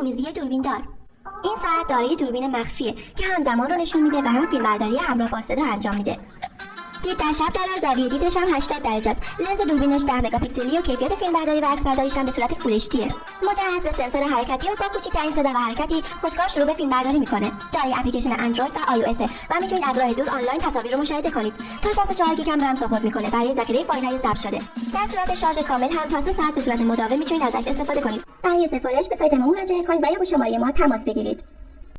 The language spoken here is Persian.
آمیزی دوربین دار. این ساعت دارای دوربین مخفیه که هم زمان رو نشون میده و هم فیلمبرداری همراه با صدا انجام میده. دید در شب داره، زاویه دیدش هم 80 درجه است. لنز دوربینش 10 مگاپیکسلی و کیفیت فیلمبرداری و عکسبرداریش هم به صورت فول اچ دیه. مجهز به سنسور حرکتی و با کوچکترین صدا و حرکتی خودکار شروع به فیلمبرداری میکنه. دارای اپلیکیشن اندروید و آی او اس و میتونید از راه دور آنلاین تصاویر رو مشاهده کنید. تا 64 گیگ هم رم ساپورت میکنه برای ذخیره فایل‌های ضبط شده. در صورت شارژ کامل هم تا 3 ساعت به صورت مداوم میتونید ازش استفاده کنید. برای سفارش به سایت ما مراجعه کنید و یا با شماره ما تماس بگیرید.